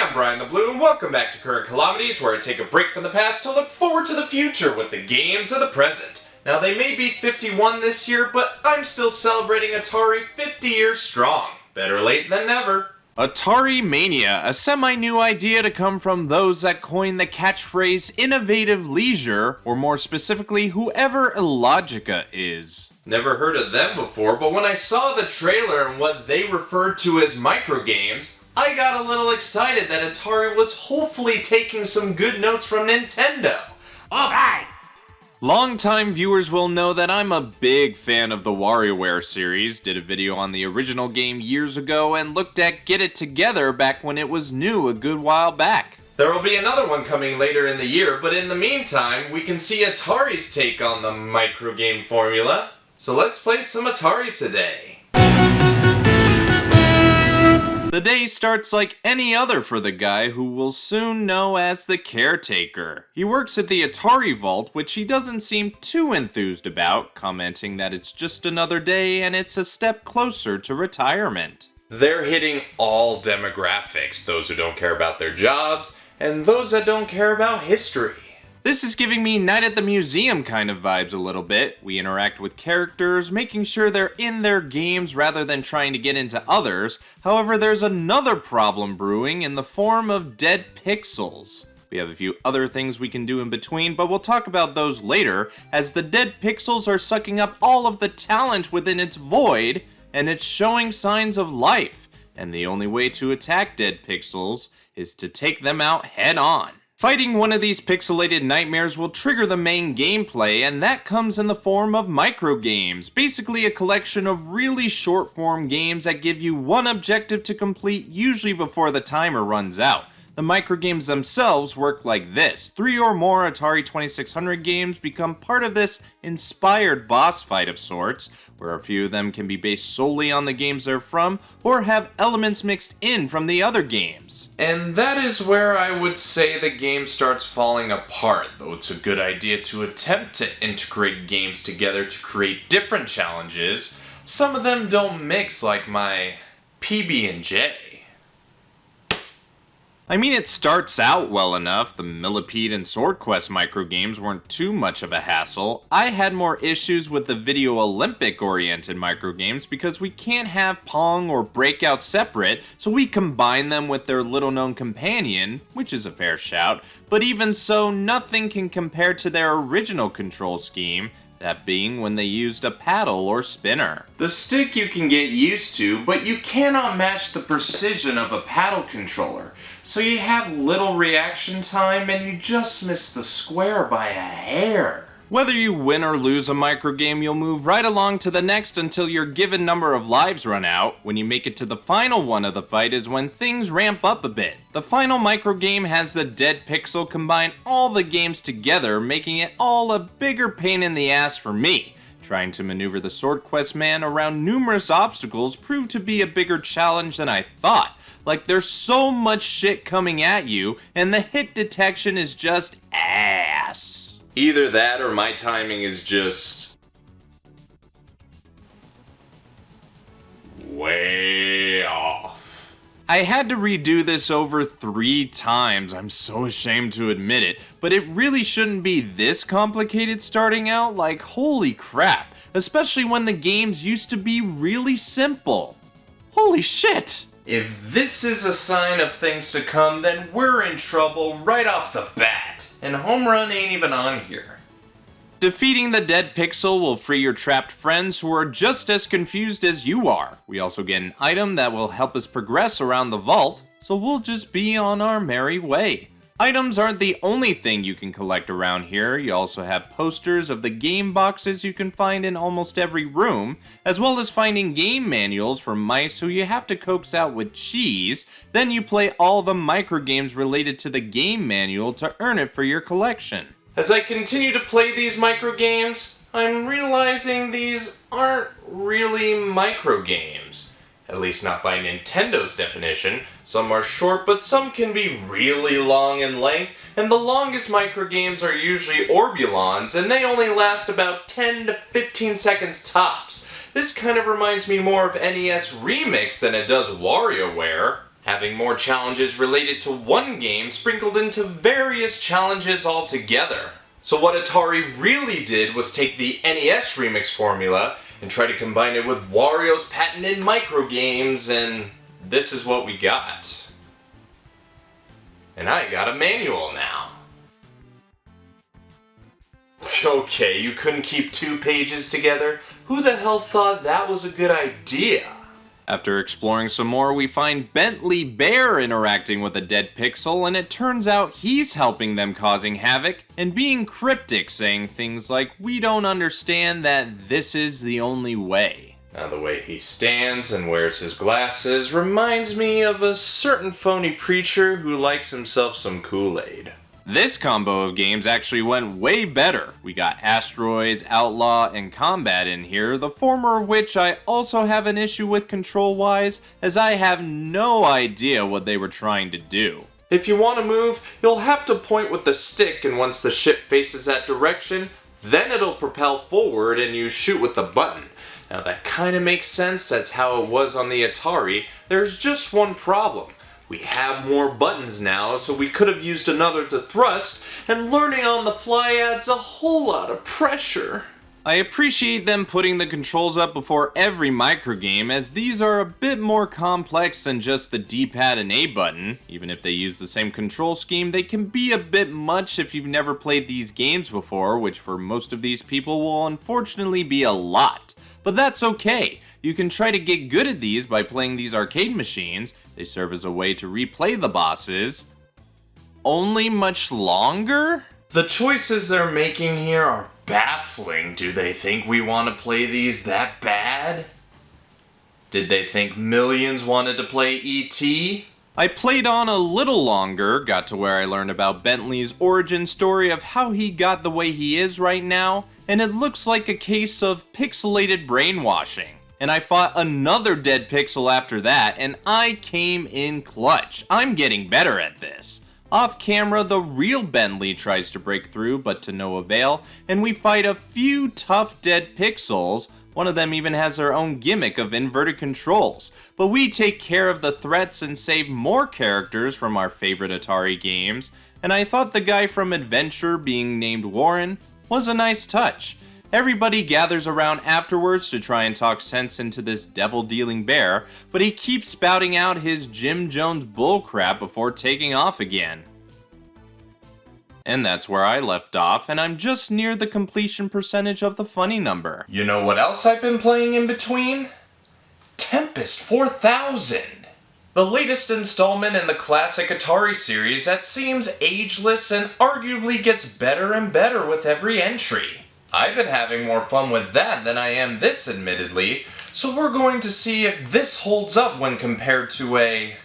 I'm BrianTheBlue, and welcome back to Current Calamities, where I take a break from the past to look forward to the future with the games of the present. Now, they may be 51 this year, but I'm still celebrating Atari 50 years strong. Better late than never. Atari Mania, a semi-new idea to come from those that coined the catchphrase innovative leisure, or more specifically, whoever Illogica is. Never heard of them before, but when I saw the trailer and what they referred to as Microgames, I got a little excited that Atari was hopefully taking some good notes from Nintendo. Alright! Longtime viewers will know that I'm a big fan of the WarioWare series, did a video on the original game years ago, and looked at Get It Together back when it was new a good while back. There will be another one coming later in the year, but in the meantime, we can see Atari's take on the microgame formula. So let's play some Atari today. The day starts like any other for the guy who we'll soon know as the caretaker. He works at the Atari Vault, which he doesn't seem too enthused about, commenting that it's just another day and it's a step closer to retirement. They're hitting all demographics, those who don't care about their jobs, and those that don't care about history. This is giving me Night at the Museum kind of vibes a little bit. We interact with characters, making sure they're in their games rather than trying to get into others. However, there's another problem brewing in the form of dead pixels. We have a few other things we can do in between, but we'll talk about those later, as the dead pixels are sucking up all of the talent within its void, and it's showing signs of life. And the only way to attack dead pixels is to take them out head on. Fighting one of these pixelated nightmares will trigger the main gameplay, and that comes in the form of microgames, basically a collection of really short-form games that give you one objective to complete, usually before the timer runs out. The microgames themselves work like this. 3 or more Atari 2600 games become part of this inspired boss fight of sorts, where a few of them can be based solely on the games they're from, or have elements mixed in from the other games. And that is where I would say the game starts falling apart, though it's a good idea to attempt to integrate games together to create different challenges. Some of them don't mix like my PB&J. I mean, it starts out well enough. The Millipede and Sword Quest microgames weren't too much of a hassle. I had more issues with the Video Olympic-oriented microgames because we can't have Pong or Breakout separate, so we combine them with their little-known companion, which is a fair shout, but even so, nothing can compare to their original control scheme, that being when they used a paddle or spinner. The stick you can get used to, but you cannot match the precision of a paddle controller. So you have little reaction time and you just miss the square by a hair. Whether you win or lose a microgame, you'll move right along to the next until your given number of lives run out. When you make it to the final one of the fight is when things ramp up a bit. The final microgame has the dead pixel combine all the games together, making it all a bigger pain in the ass for me. Trying to maneuver the Sword Quest man around numerous obstacles proved to be a bigger challenge than I thought. Like, there's so much shit coming at you, and the hit detection is just ass. Either that or my timing is just way off. I had to redo this over 3 times, I'm so ashamed to admit it, but it really shouldn't be this complicated starting out, like holy crap, especially when the games used to be really simple. Holy shit! If this is a sign of things to come, then we're in trouble right off the bat. And home run ain't even on here. Defeating the dead pixel will free your trapped friends who are just as confused as you are. We also get an item that will help us progress around the vault, so we'll just be on our merry way. Items aren't the only thing you can collect around here. You also have posters of the game boxes you can find in almost every room, as well as finding game manuals for mice who you have to coax out with cheese. Then you play all the microgames related to the game manual to earn it for your collection. As I continue to play these microgames, I'm realizing these aren't really microgames. At least not by Nintendo's definition. Some are short, but some can be really long in length, and the longest microgames are usually Orbulons, and they only last about 10 to 15 seconds tops. This kind of reminds me more of NES Remix than it does WarioWare. having more challenges related to one game sprinkled into various challenges altogether. So what Atari really did was take the NES remix formula and try to combine it with Wario's patented microgames, and this is what we got. And I got a manual now. Okay, you couldn't keep 2 pages together? Who the hell thought that was a good idea? After exploring some more, we find Bentley Bear interacting with a dead pixel, and it turns out he's helping them, causing havoc and being cryptic, saying things like, "We don't understand that this is the only way." Now the way he stands and wears his glasses reminds me of a certain phony preacher who likes himself some Kool-Aid. This combo of games actually went way better. We got Asteroids, Outlaw, and Combat in here, the former of which I also have an issue with control-wise, as I have no idea what they were trying to do. If you want to move, you'll have to point with the stick, and once the ship faces that direction, then it'll propel forward and you shoot with the button. Now that kinda makes sense, that's how it was on the Atari. There's just one problem. We have more buttons now, so we could have used another to thrust, and learning on the fly adds a whole lot of pressure. I appreciate them putting the controls up before every microgame, as these are a bit more complex than just the D-pad and A button. Even if they use the same control scheme, they can be a bit much if you've never played these games before, which for most of these people will unfortunately be a lot. But that's okay. You can try to get good at these by playing these arcade machines. They serve as a way to replay the bosses. Only much longer? The choices they're making here are baffling. Do they think we want to play these that bad? Did they think millions wanted to play E.T.? I played on a little longer, got to where I learned about Bentley's origin story of how he got the way he is right now, and it looks like a case of pixelated brainwashing. And I fought another dead pixel after that, and I came in clutch. I'm getting better at this. Off camera, the real Bentley tries to break through, but to no avail, and we fight a few tough dead pixels. One of them even has their own gimmick of inverted controls. But we take care of the threats and save more characters from our favorite Atari games, and I thought the guy from Adventure being named Warren was a nice touch. Everybody gathers around afterwards to try and talk sense into this devil-dealing bear, but he keeps spouting out his Jim Jones bullcrap before taking off again. And that's where I left off, and I'm just near the completion percentage of the funny number. You know what else I've been playing in between? Tempest 4000! The latest installment in the classic Atari series that seems ageless and arguably gets better and better with every entry. I've been having more fun with that than I am this, admittedly, so we're going to see if this holds up when compared to a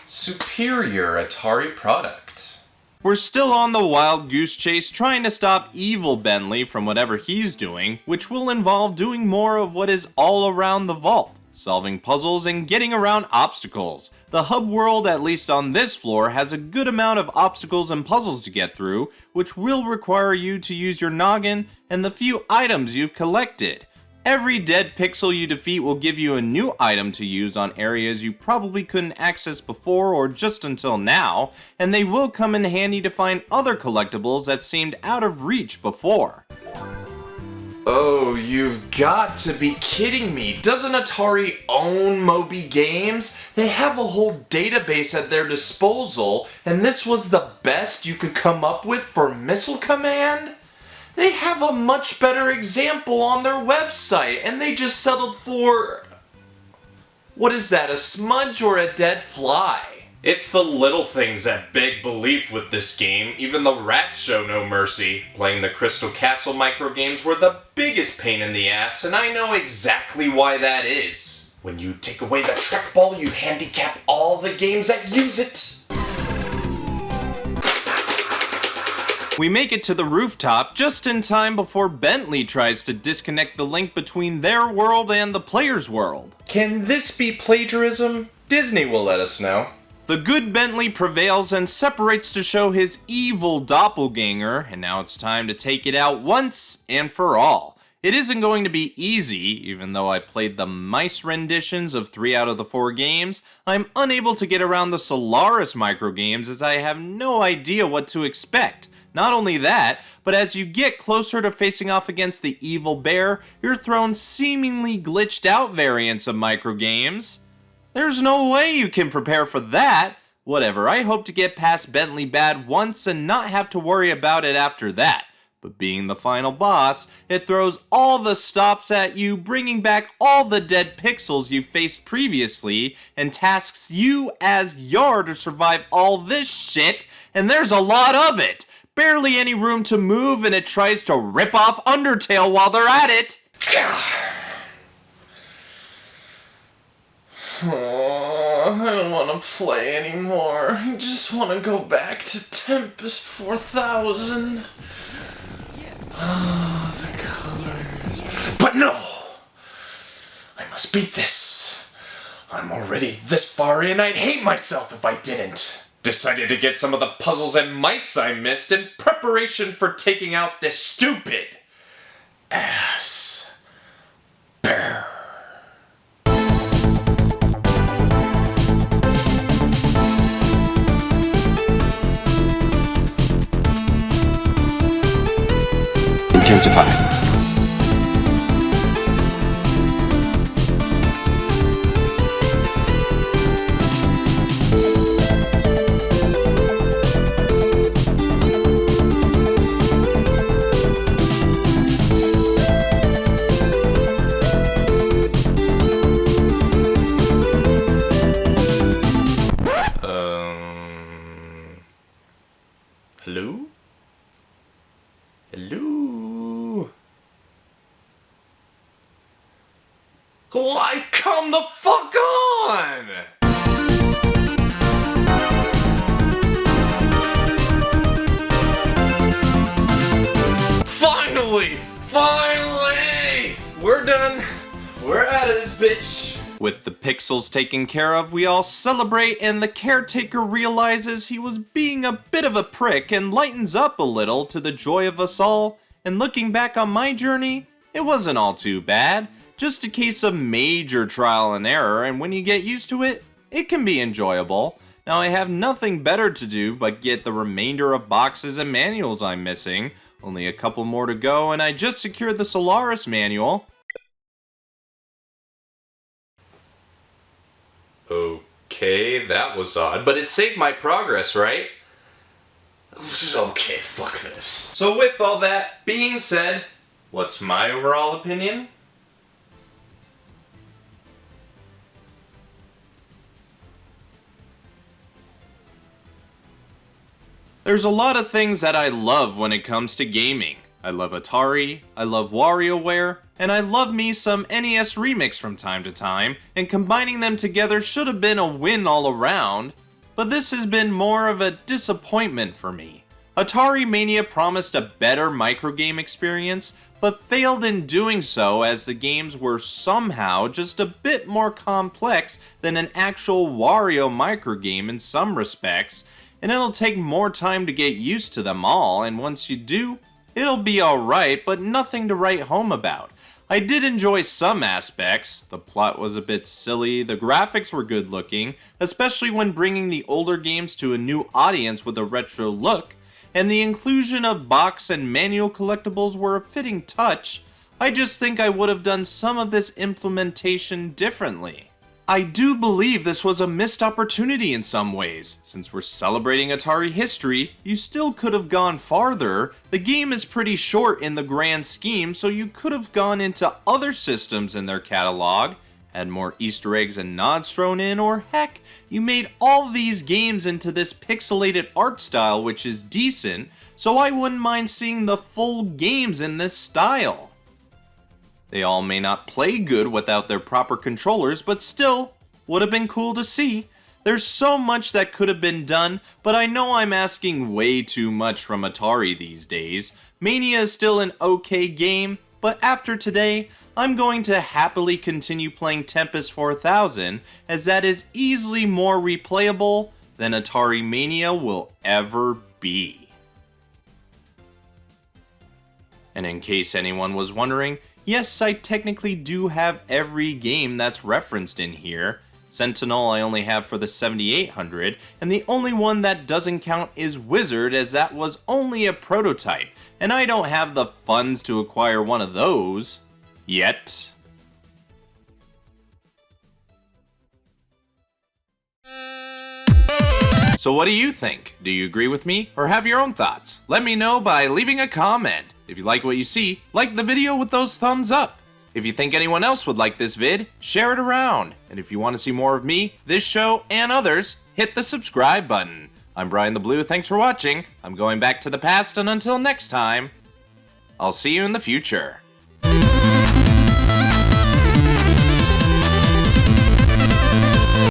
superior Atari product. We're still on the wild goose chase trying to stop evil Bentley from whatever he's doing, which will involve doing more of what is all around the vault. Solving puzzles and getting around obstacles. The hub world, at least on this floor, has a good amount of obstacles and puzzles to get through, which will require you to use your noggin and the few items you've collected. Every dead pixel you defeat will give you a new item to use on areas you probably couldn't access before or just until now, and they will come in handy to find other collectibles that seemed out of reach before. Oh, you've got to be kidding me. Doesn't Atari own Moby Games? They have a whole database at their disposal, and this was the best you could come up with for Missile Command? They have a much better example on their website, and they just settled for... what is that, a smudge or a dead fly? It's the little things that beg belief with this game. Even the rats show no mercy. Playing the Crystal Castle microgames were the biggest pain in the ass, and I know exactly why that is. When you take away the trackball, you handicap all the games that use it. We make it to the rooftop just in time before Bentley tries to disconnect the link between their world and the player's world. Can this be plagiarism? Disney will let us know. The good Bentley prevails and separates to show his evil doppelganger, and now it's time to take it out once and for all. It isn't going to be easy, even though I played the mice renditions of 3 out of the 4 games. I'm unable to get around the Solaris microgames as I have no idea what to expect. Not only that, but as you get closer to facing off against the evil bear, you're thrown seemingly glitched out variants of microgames. There's no way you can prepare for that. Whatever, I hope to get past Bentley Bad once and not have to worry about it after that. But being the final boss, it throws all the stops at you, bringing back all the dead pixels you faced previously, and tasks you as Yar to survive all this shit, and there's a lot of it. Barely any room to move, and it tries to rip off Undertale while they're at it. Oh, I don't want to play anymore. I just want to go back to Tempest 4000. Oh, the colors. But no! I must beat this. I'm already this far in, I'd hate myself if I didn't. Decided to get some of the puzzles and mice I missed in preparation for taking out this stupid ass bear. Intensify. Hello? Hello? Why, come the fuck on! Finally! Finally! We're done. We're out of this bitch. With the pixels taken care of, we all celebrate, and the caretaker realizes he was being a bit of a prick and lightens up a little to the joy of us all. And looking back on my journey, it wasn't all too bad. Just a case of major trial and error, and when you get used to it, it can be enjoyable. Now I have nothing better to do but get the remainder of boxes and manuals I'm missing. Only a couple more to go, and I just secured the Solaris manual. Okay, that was odd, but it saved my progress, right? Okay, fuck this. So with all that being said, what's my overall opinion? There's a lot of things that I love when it comes to gaming. I love Atari, I love WarioWare, and I love me some NES Remix from time to time, and combining them together should have been a win all around, but this has been more of a disappointment for me. Atari Mania promised a better microgame experience, but failed in doing so as the games were somehow just a bit more complex than an actual Wario microgame in some respects, and it'll take more time to get used to them all, and once you do, it'll be alright, but nothing to write home about. I did enjoy some aspects. The plot was a bit silly, the graphics were good looking, especially when bringing the older games to a new audience with a retro look, and the inclusion of box and manual collectibles were a fitting touch. I just think I would have done some of this implementation differently. I do believe this was a missed opportunity in some ways. Since we're celebrating Atari history, you still could have gone farther. The game is pretty short in the grand scheme, so you could have gone into other systems in their catalog, had more Easter eggs and nods thrown in, or heck, you made all these games into this pixelated art style, which is decent, so I wouldn't mind seeing the full games in this style. They all may not play good without their proper controllers, but still, would have been cool to see. There's so much that could have been done, but I know I'm asking way too much from Atari these days. Mania is still an okay game, but after today, I'm going to happily continue playing Tempest 4000, as that is easily more replayable than Atari Mania will ever be. And in case anyone was wondering, Yes, I technically do have every game that's referenced in here. Sentinel I only have for the 7800, and the only one that doesn't count is Wizard, as that was only a prototype, and I don't have the funds to acquire one of those yet. So what do you think? Do you agree with me, or have your own thoughts? Let me know by leaving a comment. If you like what you see, like the video with those thumbs up. If you think anyone else would like this vid, share it around. And if you want to see more of me, this show, and others, hit the subscribe button. I'm BrianTheBlue, thanks for watching. I'm going back to the past, and until next time, I'll see you in the future.